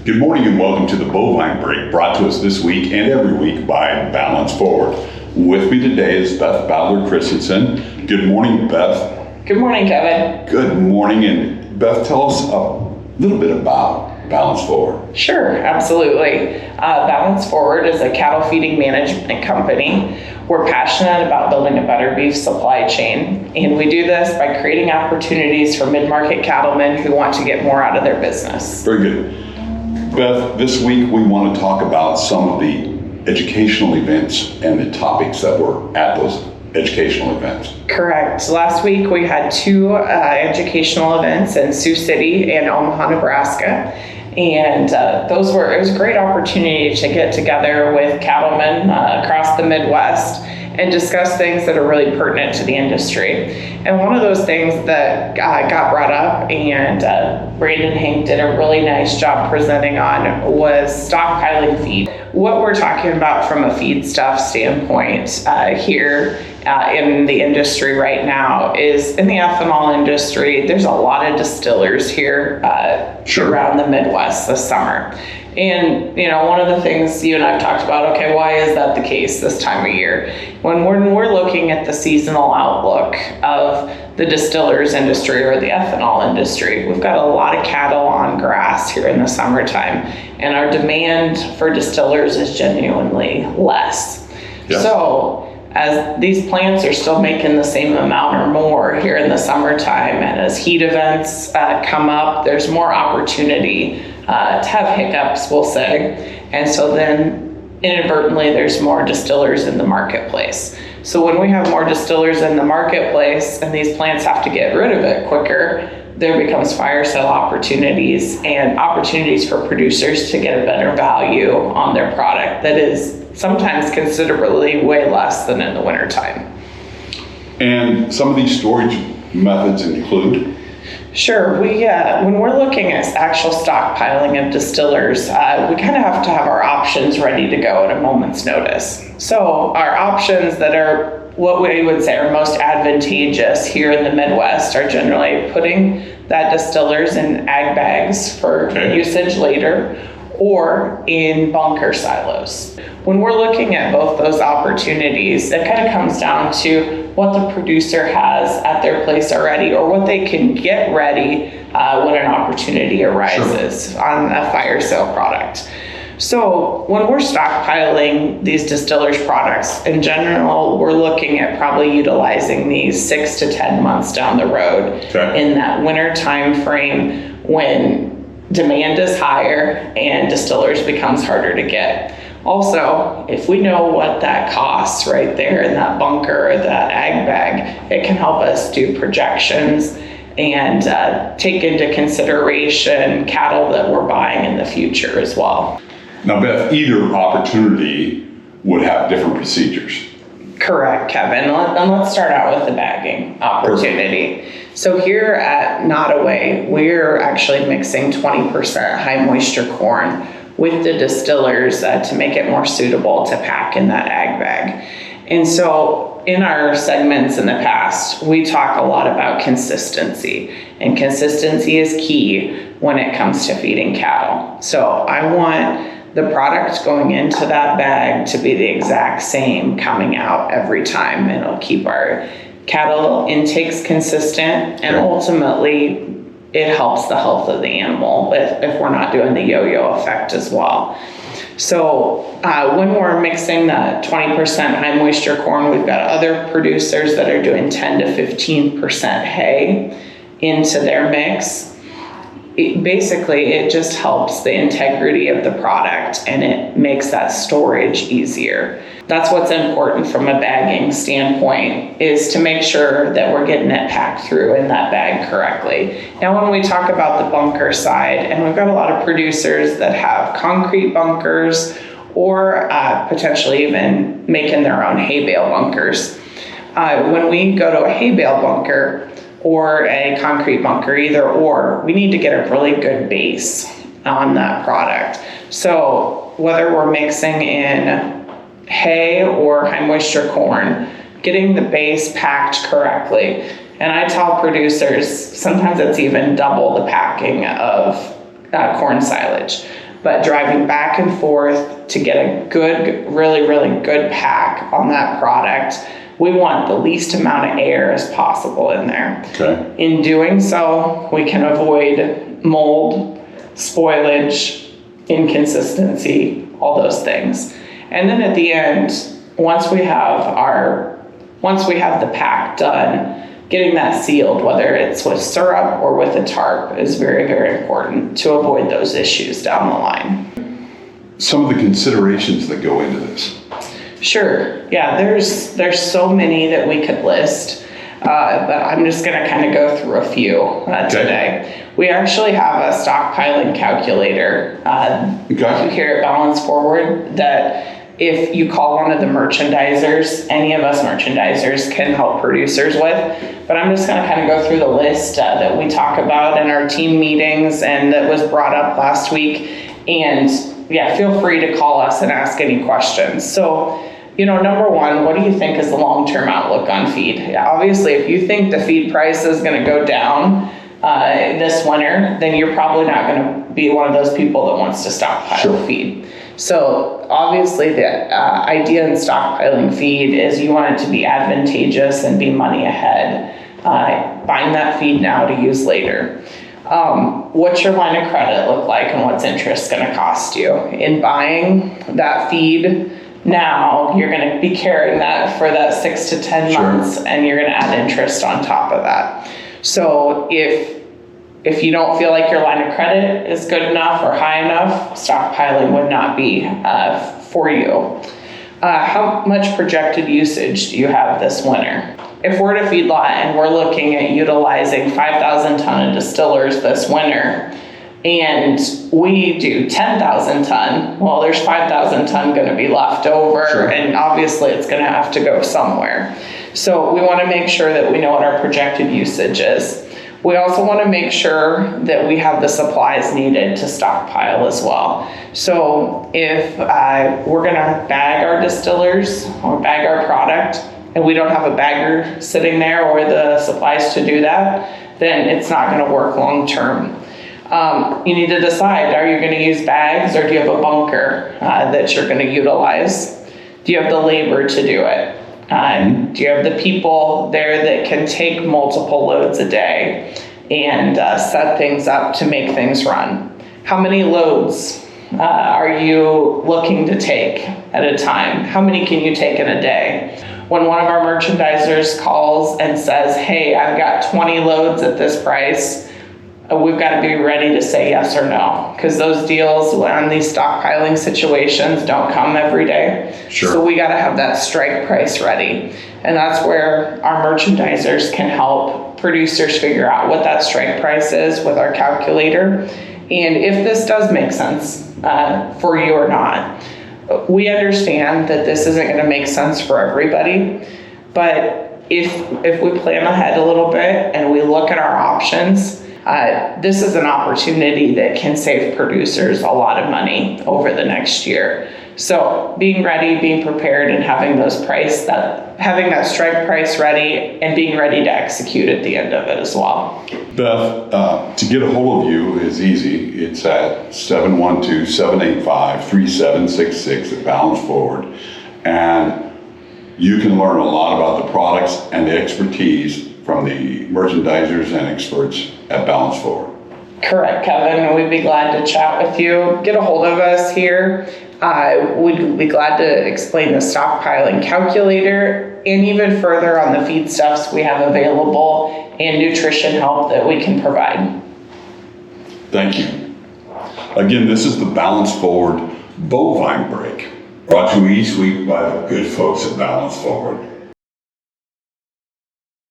Good morning and welcome to the Bovine Break, brought to us this week and every week by Balance Forward. With me today is Beth Baudler-Christensen. Good morning, Beth. Good morning, Kevin. Good morning, and Beth, tell us a little bit about Balance Forward. Sure, absolutely. Balance Forward is a cattle feeding management company. We're passionate about building a better beef supply chain, and we do this by creating opportunities for mid-market cattlemen who want to get more out of their business. Very good. Beth, this week we want to talk about some of the educational events and the topics that were at those educational events. Correct. Last week we had two educational events in Sioux City and Omaha, Nebraska. And it was a great opportunity to get together with cattlemen across the Midwest and discuss things that are really pertinent to the industry. And one of those things that got brought up and Brandon Hank did a really nice job presenting on was stockpiling feed. What we're talking about from a feedstuff standpoint here in the industry right now is in the ethanol industry, there's a lot of distillers here around the Midwest this summer. And, one of the things you and I've talked about, okay, why is that the case this time of year? When we're looking at the seasonal outlook of the distillers industry or the ethanol industry, we've got a lot of cattle on grass here in the summertime, and our demand for distillers is genuinely less. Yeah. So as these plants are still making the same amount or more here in the summertime, and as heat events come up, there's more opportunity to have hiccups, we'll say. And so then inadvertently, there's more distillers in the marketplace. So when we have more distillers in the marketplace and these plants have to get rid of it quicker, there becomes fire sale opportunities and opportunities for producers to get a better value on their product that is sometimes considerably way less than in the wintertime. And some of these storage methods include? Sure. When we're looking at actual stockpiling of distillers, we kind of have to have our options ready to go at a moment's notice. So our options that are what we would say are most advantageous here in the Midwest are generally putting that distillers in ag bags for usage later or in bunker silos. When we're looking at both those opportunities, it kind of comes down to what the producer has at their place already or what they can get ready when an opportunity arises on a fire sale product. So when we're stockpiling these distillers products, in general, we're looking at probably utilizing these 6 to 10 months down the road in that winter time frame when demand is higher and distillers becomes harder to get. Also, if we know what that costs right there in that bunker or that ag bag, it can help us do projections and take into consideration cattle that we're buying in the future as well. Now, Beth, either opportunity would have different procedures. Correct, Kevin. And let's start out with the bagging opportunity. Perfect. So here at Nodaway, we're actually mixing 20% high moisture corn with the distillers to make it more suitable to pack in that ag bag. And so in our segments in the past, we talk a lot about consistency, and consistency is key when it comes to feeding cattle. So I want the product going into that bag to be the exact same coming out every time. It'll keep our cattle intakes consistent, and ultimately it helps the health of the animal if we're not doing the yo-yo effect as well. So when we're mixing that 20% high moisture corn, we've got other producers that are doing 10 to 15% hay into their mix. It just helps the integrity of the product, and it makes that storage easier. That's what's important from a bagging standpoint, is to make sure that we're getting it packed through in that bag correctly. Now, when we talk about the bunker side, and we've got a lot of producers that have concrete bunkers or potentially even making their own hay bale bunkers. When we go to a hay bale bunker or a concrete bunker, either or, we need to get a really good base on that product. So whether we're mixing in hay or high moisture corn, getting the base packed correctly. And I tell producers, sometimes it's even double the packing of corn silage. but driving back and forth to get a good, really, really good pack on that product, we want the least amount of air as possible in there. Okay. In doing so, we can avoid mold, spoilage, inconsistency, all those things. And then at the end, once we have the pack done, getting that sealed, whether it's with syrup or with a tarp, is very, very important to avoid those issues down the line. Some of the considerations that go into this. Sure. Yeah, there's so many that we could list, but I'm just going to kind of go through a few today. We actually have a stockpiling calculator here at Balance Forward that if you call one of the merchandisers, any of us merchandisers can help producers with. But I'm just going to kind of go through the list that we talk about in our team meetings and that was brought up last week. And yeah, feel free to call us and ask any questions. So, number one, what do you think is the long-term outlook on feed? Yeah, obviously, if you think the feed price is going to go down this winter, then you're probably not going to be one of those people that wants to stockpile feed. So obviously the idea in stockpiling feed is you want it to be advantageous and be money ahead. Buying that feed now to use later. What's your line of credit look like and what's interest going to cost you? In buying that feed now, you're going to be carrying that for that 6 to 10 months and you're going to add interest on top of that. So if you don't feel like your line of credit is good enough or high enough, stockpiling would not be for you. How much projected usage do you have this winter? If we're at a feedlot and we're looking at utilizing 5,000 ton of distillers this winter, and we do 10,000 ton, well, there's 5,000 ton going to be left over, and obviously it's going to have to go somewhere. So we want to make sure that we know what our projected usage is. We also want to make sure that we have the supplies needed to stockpile as well. So if we're going to bag our distillers or bag our product and we don't have a bagger sitting there or the supplies to do that, then it's not going to work long term. You need to decide, are you going to use bags or do you have a bunker that you're going to utilize? Do you have the labor to do it? Do you have the people there that can take multiple loads a day and set things up to make things run? How many loads are you looking to take at a time? How many can you take in a day? When one of our merchandisers calls and says, hey, I've got 20 loads at this price, we've got to be ready to say yes or no, because those deals on these stockpiling situations don't come every day. So we got to have that strike price ready. And that's where our merchandisers can help producers figure out what that strike price is with our calculator. And if this does make sense for you or not. We understand that this isn't going to make sense for everybody, but if we plan ahead a little bit and we look at our options, this is an opportunity that can save producers a lot of money over the next year. So being ready, being prepared, and having having that strike price ready and being ready to execute at the end of it as well. Beth, to get a hold of you is easy. It's at 712-785-3766 at Balance Forward. And you can learn a lot about the products and the expertise from the merchandisers and experts at Balance Forward. Correct, Kevin. We'd be glad to chat with you. Get a hold of us here. We'd be glad to explain the stockpiling calculator and even further on the feedstuffs we have available and nutrition help that we can provide. Thank you. Again, this is the Balance Forward Bovine Break, brought to you each week by the good folks at Balance Forward.